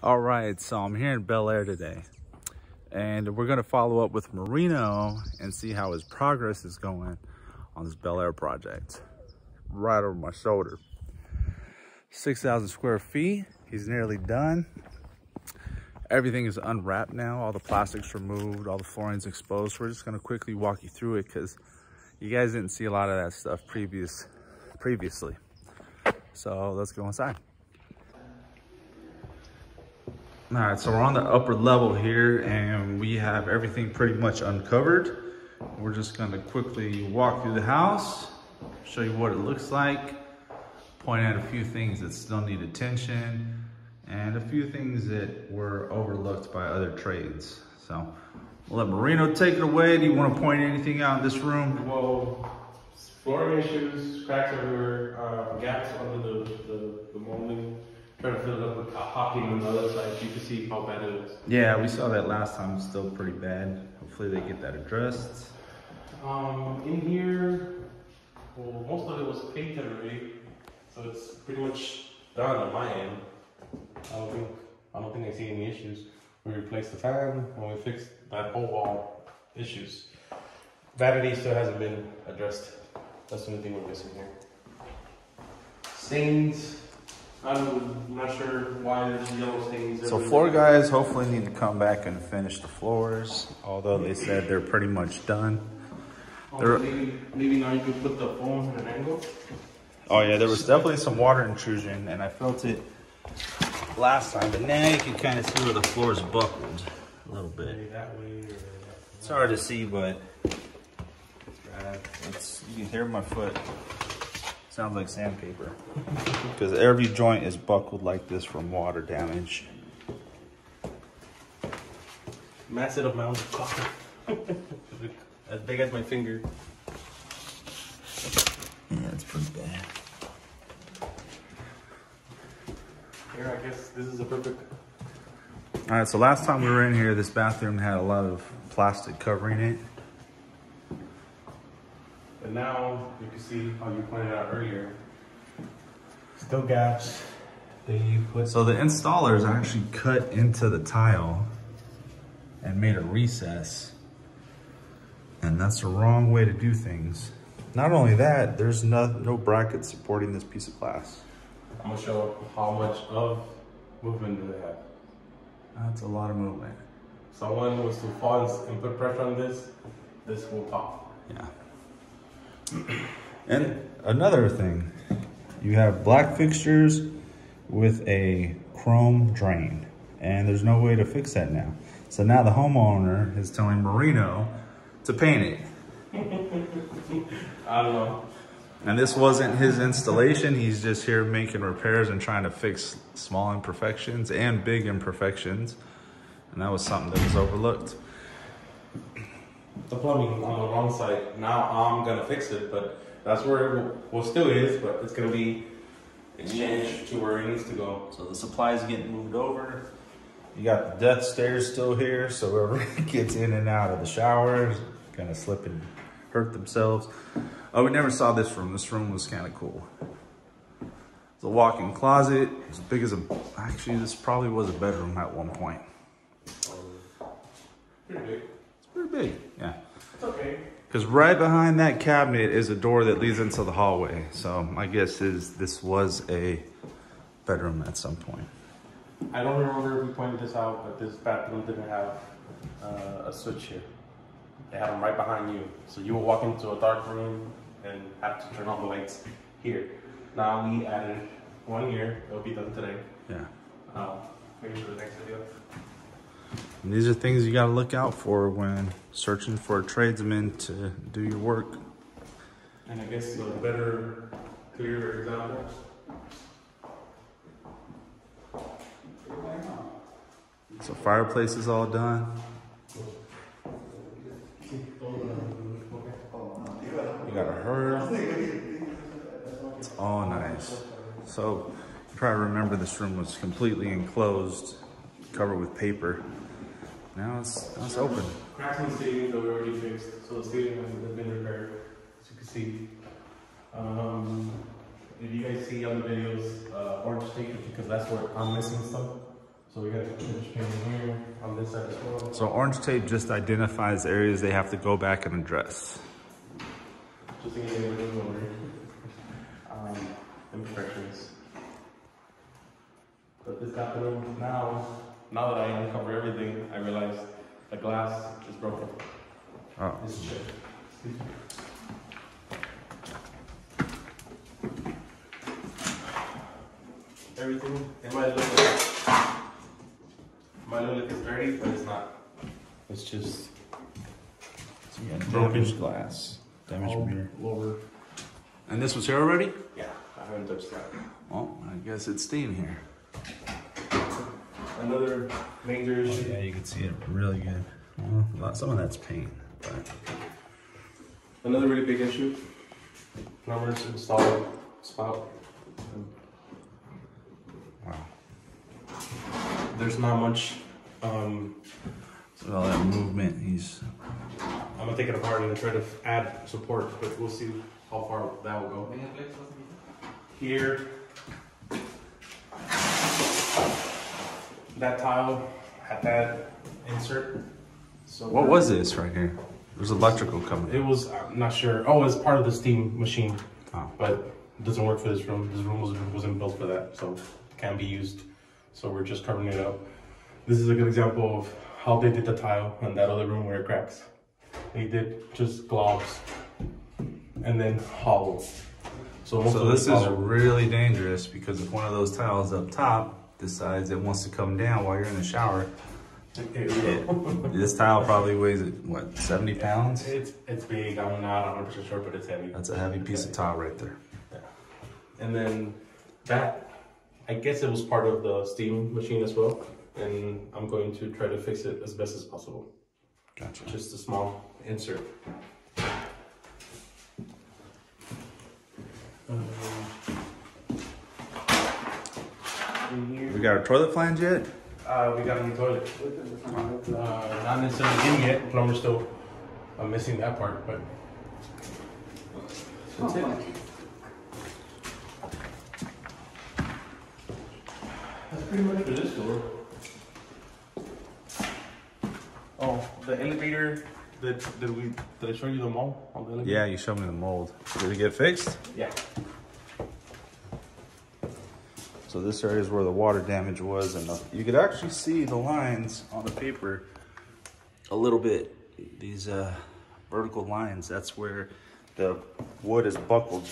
All right, so I'm here in Bel Air today, and we're gonna follow up with Marino and see how his progress is going on this Bel Air project. Right over my shoulder. 6,000 square feet, he's nearly done. Everything is unwrapped now, all the plastic's removed, all the flooring's exposed. We're just gonna quickly walk you through it because you guys didn't see a lot of that stuff previously. So let's go inside. All right, so we're on the upper level here and we have everything pretty much uncovered. We're just gonna quickly walk through the house, show you what it looks like, point out a few things that still need attention, and a few things that were overlooked by other trades. So we'll let Marino take it away. Do you want to point anything out in this room? Well, flooring issues, cracks everywhere, gaps under the molding. Trying to fill it up with hockey on the other side. You can see how bad it is. Yeah, we saw that last time. It's still pretty bad. Hopefully they get that addressed. In here, well, most of it was painted already, so it's pretty much done on my end. I don't think I see any issues. We replaced the fan and we fixed that whole wall issues. Vanity still hasn't been addressed. That's the only thing we're missing here. Stains. I'm not sure why there's yellow stains. So floor guys hopefully need to come back and finish the floors, although they said they're pretty much done. Maybe now you could put the foam at an angle. Oh yeah, there was definitely some water intrusion and I felt it last time, but now you can kind of see where the floor is buckled a little bit. Maybe that way or that way. It's hard to see, but you can hear my foot. Sounds like sandpaper. Because every joint is buckled like this from water damage. Massive amount of copper. As big as my finger. Yeah, it's pretty bad. Here, I guess this is a perfect. All right, so last time we were in here, this bathroom had a lot of plastic covering it. But now you can see how you pointed out earlier. Still gaps. So the installers actually cut into the tile and made a recess. And that's the wrong way to do things. Not only that, there's no brackets supporting this piece of glass. I'm gonna show how much of movement do they have. That's a lot of movement. If someone was to fall and put pressure on this will pop. Yeah. And another thing, you have black fixtures with a chrome drain, and there's no way to fix that now. So now the homeowner is telling Marino to paint it. I don't know. And this wasn't his installation. He's just here making repairs and trying to fix small imperfections and big imperfections. And that was something that was overlooked. The plumbing on the wrong side. Now I'm gonna fix it, but that's where it still is, but it's gonna be exchanged to where it needs to go. So the supply is getting moved over. You got the death stairs still here, so whoever gets in and out of the shower is gonna slip and hurt themselves. Oh, we never saw this room. This room was kind of cool. It's a walk-in closet, as big as actually this probably was a bedroom at one point. Pretty big. It's pretty big, yeah. It's okay. Because right behind that cabinet is a door that leads into the hallway. So my guess is this was a bedroom at some point. I don't remember if we pointed this out, but this bathroom didn't have a switch here. They had them right behind you. So you will walk into a dark room and have to turn on the lights here. Now we added one here. It'll be done today. Yeah. Maybe for the next video. And these are things you got to look out for when searching for a tradesman to do your work. And I guess a better, clearer example. So fireplace is all done. You got a hearth. It's all nice. So you probably remember this room was completely enclosed, covered with paper. Now it's open. Cracks in the ceiling that we already fixed, so the ceiling has been repaired, as you can see. If you guys see on the videos, orange tape, because that's where I'm missing stuff. So we got finish painting here on this side as well. So orange tape just identifies areas they have to go back and address. Just in case anybody's over here. Imperfections. But this bathroom now that I uncover everything, I realize the glass is broken. Oh. It's chipped. Everything, it might look like it's dirty, but it's not. It's just Damaged glass, damaged mirror. Lower. And this was here already? Yeah, I haven't touched that. Well, I guess it's staying here. Another major issue. Yeah, you can see it really good. Well, some of that's paint, but Another really big issue. Plumbers installed spout. wow. There's not much. So all that movement, I'm gonna take it apart and try to add support, but we'll see how far that will go. Here, that tile had that insert. So what was this right here? There's electrical coming. It was, I'm not sure. Oh, it's part of the steam machine, Oh. but it doesn't work for this room. This room wasn't built for that, so it can't be used. So we're just covering it up. This is a good example of how they did the tile in that other room where it cracks. They did just globs and then hollow. So this is really dangerous because if one of those tiles up top decides it wants to come down while you're in the shower, this tile probably weighs, what, 70 pounds? It's big. I'm not 100% sure, but it's heavy. That's a heavy piece of tile right there. Yeah. And then that, I guess it was part of the steam machine as well. And I'm going to try to fix it as best as possible. Gotcha. Just a small insert. In here, We got our toilet flange yet? we got a new toilet. Not necessarily in yet. Plumber's still missing that part, but that's it. That's pretty much for this door. Oh, the elevator. Did I show you the mall on the elevator? Yeah, you showed me the mold. Did it get fixed? Yeah. So this area is where the water damage was, and you could actually see the lines on the paper a little bit. These vertical lines, that's where the wood is buckled.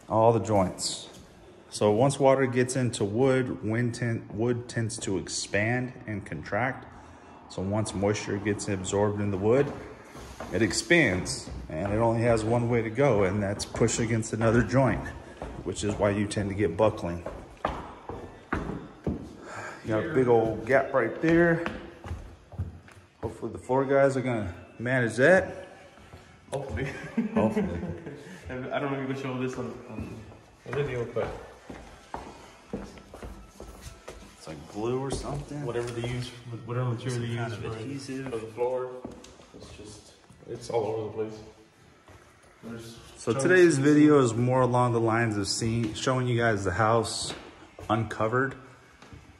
All the joints. So once water gets into wood, wood tends to expand and contract. So once moisture gets absorbed in the wood, it expands, and it only has one way to go, and that's push against another joint, which is why you tend to get buckling. You got a big old gap right there. Hopefully the floor guys are gonna manage that. Hopefully. Hopefully. I don't know if you can show this on the video, but It's like glue or something. whatever they use, whatever material they use for the floor, it's all over the place. So today's video is more along the lines of showing you guys the house uncovered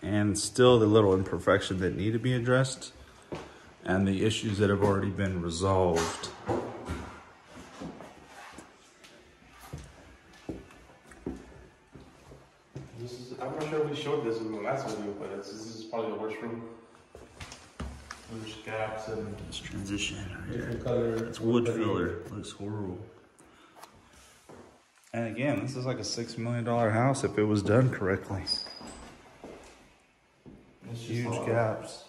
and still the little imperfections that need to be addressed and the issues that have already been resolved. I'm not sure if we showed this in the last video, but this is probably the worst room. There's gaps and This transition right here. different color. It's wood filler. Looks horrible. And again, this is like a $6 million house if it was done correctly. Huge gaps.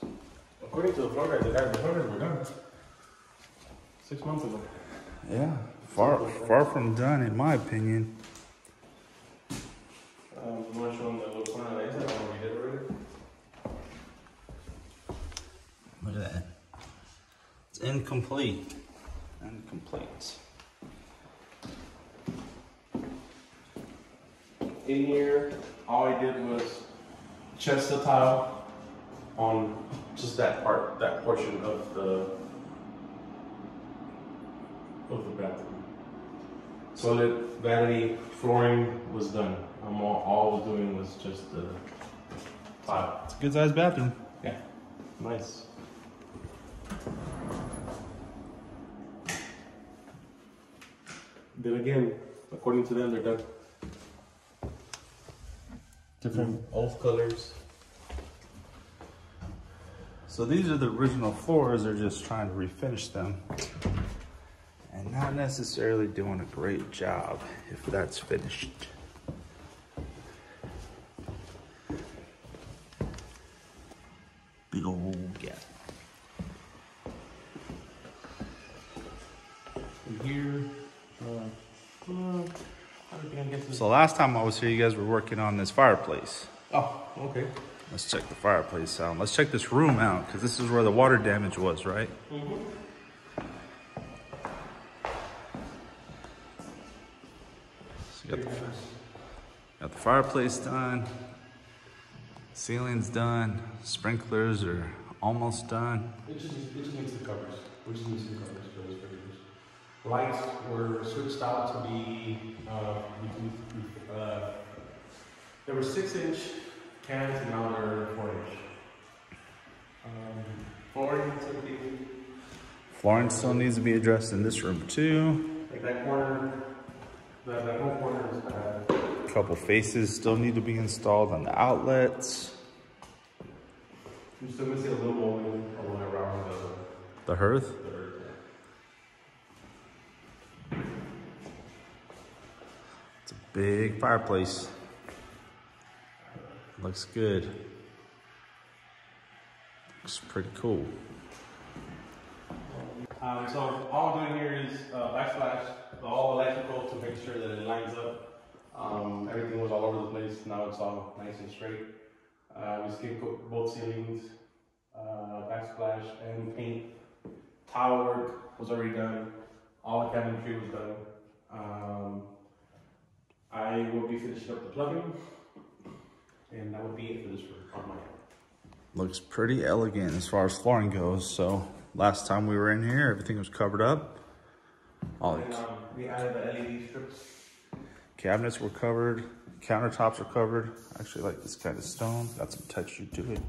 According to the floor guys, the floor guys were done 6 months ago. Yeah, far from done in my opinion. You want to show them the little corner that is that one we did already? Look at that. It's incomplete. Incomplete. In here, all I did was chest the tile on just that part, that portion of the bathroom. Toilet, vanity, flooring was done. All I was doing was just tile. It's a good sized bathroom. Yeah, nice. Then again, according to them, they're done. Different off colors. So these are the original floors. They're just trying to refinish them. And not necessarily doing a great job if that's finished. Big old gap. And here, So last time I was here, you guys were working on this fireplace. oh, okay. Let's check the fireplace out. Let's check this room out, because this is where the water damage was, right? Mm-hmm. So you got the fireplace done. Ceiling's done. Sprinklers are almost done. It just needs the covers. We just need some covers for those figures. Lights were switched out to be, there were 6-inch cans and now they're 4-inch. Flooring typically, Flooring still needs to be addressed in this room too. like that corner, that whole corner is bad. A couple faces still need to be installed on the outlets. You're still missing a little molding all the way around The hearth. the earth. It's a big fireplace. Looks good. Looks pretty cool. So all I'm doing here is backslash all electrical to make sure that it lines up. Everything was all over the place. Now it's all nice and straight. We skin coat both ceilings, backsplash and paint. Tile work was already done. All the cabinetry was done. I will be finishing up the plumbing, and that would be it for this room on my end. Looks pretty elegant as far as flooring goes. So last time we were in here, everything was covered up. All And we added the LED strips. cabinets were covered, countertops are covered. I actually like this kind of stone, got some texture to it.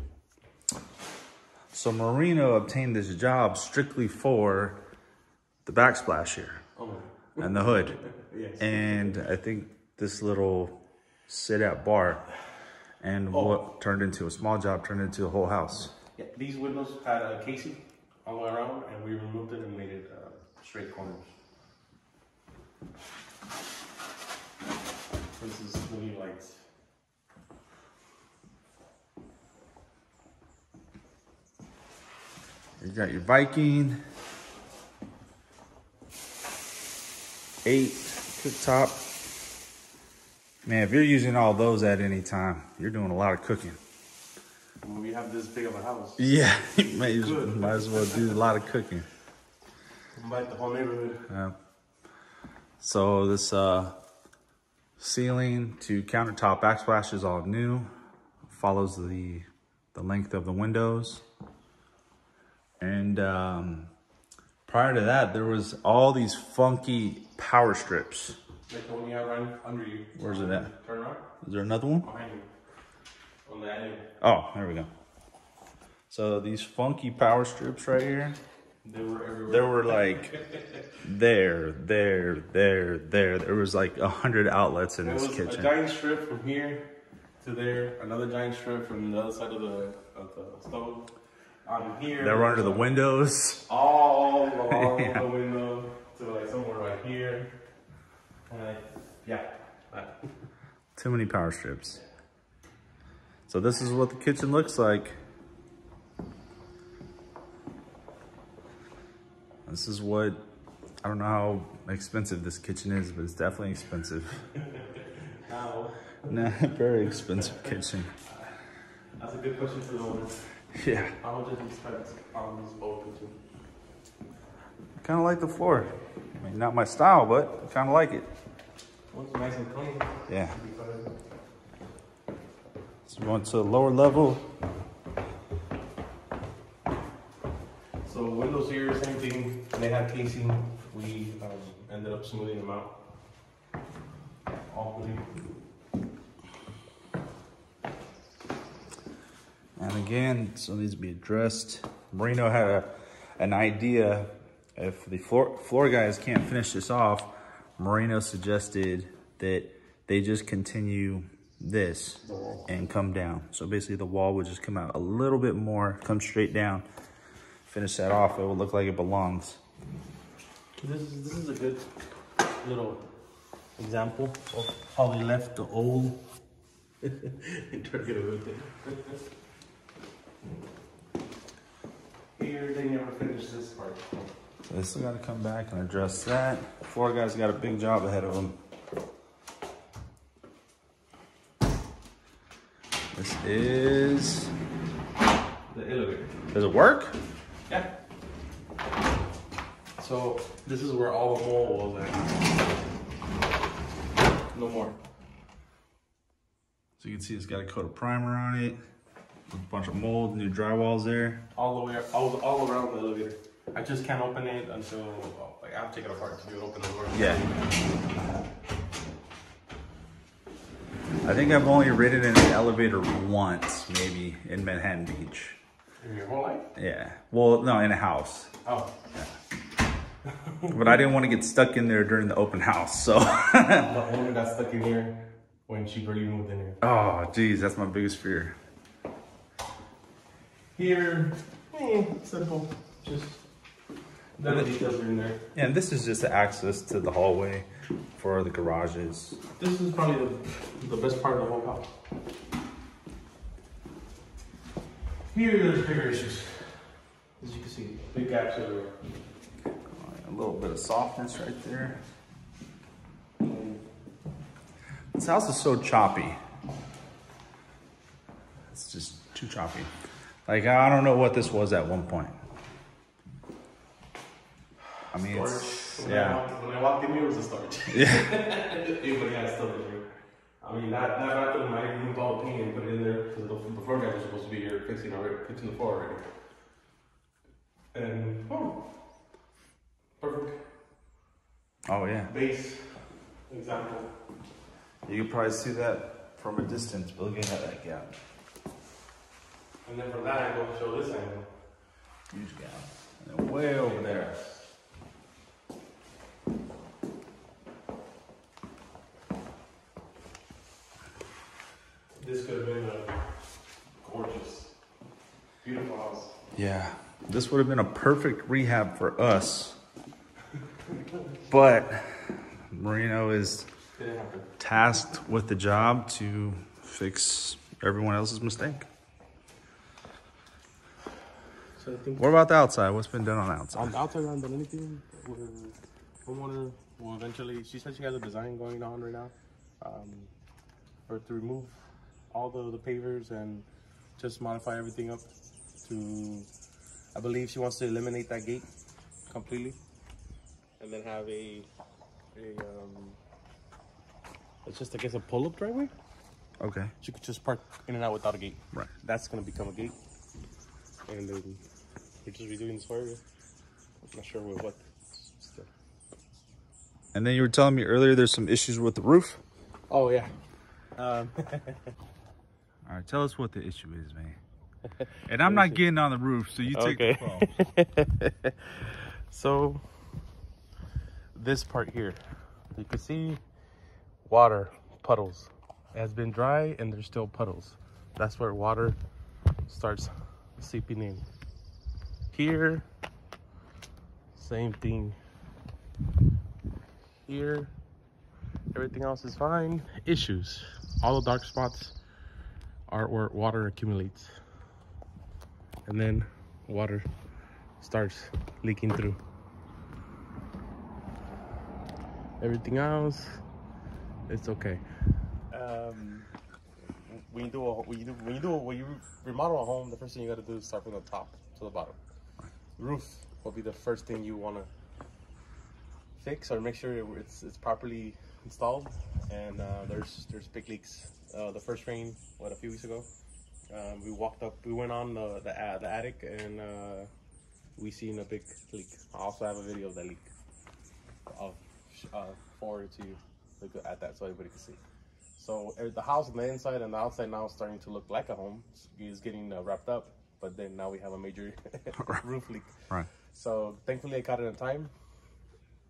So Marino obtained this job strictly for the backsplash here and the hood. Yes. And I think this little sit-out bar and what turned into a small job turned into a whole house. Yeah, these windows had a casing all the way around, and we removed it and made it straight corners. This is the new lights. You got your Viking, 8 cooktop. Man, if you're using all those at any time, you're doing a lot of cooking. When we have this big of a house, Yeah, you might as well do a lot of cooking. invite the whole neighborhood. So this ceiling to countertop backsplash is all new. Follows the length of the windows. And prior to that, there was all these funky power strips. Like the one you have right under you. Where's it at? Turn around. Is there another one? Behind you. On the alley. Oh, there we go. So these funky power strips right here, They were everywhere. there were like there. There was like 100 outlets in There this was kitchen. a giant strip from here to there. Another giant strip from the other side of the stove. On here. They were under the windows. All along the window to like somewhere right here. And yeah. Too many power strips. So this is what the kitchen looks like. This is what, I don't know how expensive this kitchen is, but it's definitely expensive. How? Nah, very expensive kitchen. That's a good question for the owner. Yeah. How much did you spend on this boat kitchen? Kind of like the floor. I mean, not my style, but I kind of like it. Well, it's nice and clean. Yeah. So we went to a lower level. So windows here, same thing. They had casing. We ended up smoothing them out. All pretty. And again, so it needs to be addressed. Marino had an idea. If the floor guys can't finish this off, Marino suggested that they just continue this and come down. So basically the wall would just come out a little bit more, come straight down, finish that off. It will look like it belongs. This is a good little example of how they left the old and try to get away with it. Here, they never finished this part. So they still got to come back and address that. Floor guys got a big job ahead of them. This is The elevator. Does it work? Yeah. So this is where all the mold was at. No more. So you can see it's got a coat of primer on it. A bunch of mold, new drywalls there. All the way, all around the elevator. I just can't open it until like I have to take it apart to be able to open the door. Yeah. I think I've only ridden in an elevator once, maybe in Manhattan Beach. In your whole life? Yeah. Well, no, in a house. Oh. Yeah. But I didn't want to get stuck in there during the open house, so. My owner got stuck in here when she barely moved in here. Oh, geez, that's my biggest fear. Here, simple. Just none of the details are in there. Yeah, and this is just the access to the hallway for the garages. This is probably the best part of the whole house. Here, there's bigger issues. As you can see, big gaps everywhere. A little bit of softness right there. This house is so choppy. It's just too choppy. Like, I don't know what this was at one point. I mean, it's, yeah. When I walked in here, it was a storage. Yeah. Everybody had stuff in here. I mean, that bathroom, I removed all the paint and put it in there because the floor guys were supposed to be here fixing the floor already. And, oh, perfect. Oh, yeah. Base example. You can probably see that from a distance, but look at that gap. And then from that angle, show this angle. Huge gap. And then way over there. This could have been a gorgeous, beautiful house. Yeah. This would have been a perfect rehab for us. But Marino is tasked with the job to fix everyone else's mistake. So I think What about the outside? What's been done on the outside? on the outside, I haven't done anything. Homeowner will eventually, she said she has a design going on right now for to remove all the pavers and just modify everything up to, I believe she wants to eliminate that gate completely and then have it's just, I guess, a pull-up driveway. Okay. She could just park in and out without a gate. Right. That's gonna become a gate. And then we're just redoing this area. I'm not sure with what. Still. And then you were telling me earlier there's some issues with the roof. Oh yeah. All right, tell us what the issue is, man. And I'm not getting on the roof, so you take the call. So this part here, you can see water puddles. It has been dry and there's still puddles. That's where water starts seeping in. Here, same thing. Here, everything else is fine. Issues. All the dark spots are where water accumulates. And then water starts leaking through. Everything else, it's okay. When you remodel a home, the first thing you got to do is start from the top to the bottom. Roof will be the first thing you want to fix or make sure it's properly installed. And there's big leaks. The first rain, a few weeks ago, we went on the attic and we seen a big leak. I also have a video of that leak. I'll forward it to you. Look at that so everybody can see. So the house on the inside and the outside now is starting to look like a home. It's getting wrapped up, but then now we have a major roof leak. Right. So thankfully I caught it in time.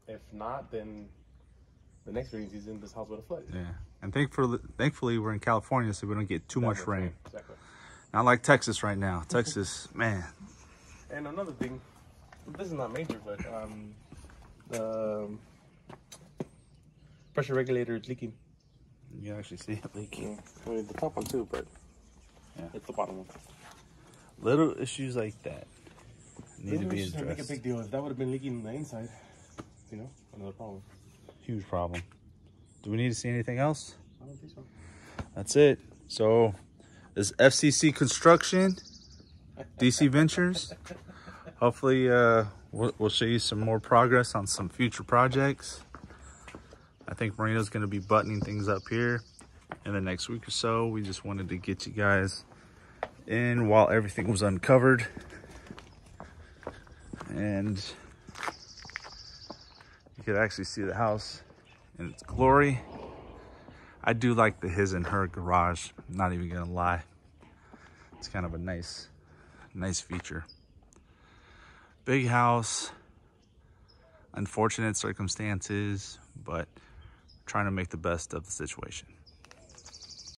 If not, then the next rainy season, this house would have flooded. Yeah, and thankfully we're in California, so we don't get too much rain. Exactly. Not like Texas right now. Texas, man. And another thing, this is not major, but the pressure regulator is leaking. You can actually see it leaking. I mean, the top one too, but yeah, it's the bottom one. Little issues like that need to be Just addressed. make a big deal. If that would have been leaking on the inside, you know, another problem. Huge problem. Do we need to see anything else? I don't think so. That's it. So this FCC Construction, DC Ventures. Hopefully we'll show you some more progress on some future projects. I think Marino's going to be buttoning things up here in the next week or so. We just wanted to get you guys in while everything was uncovered. And you could actually see the house in its glory. I do like the his and her garage, not even gonna lie. It's kind of a nice feature. Big house, unfortunate circumstances, but trying to make the best of the situation.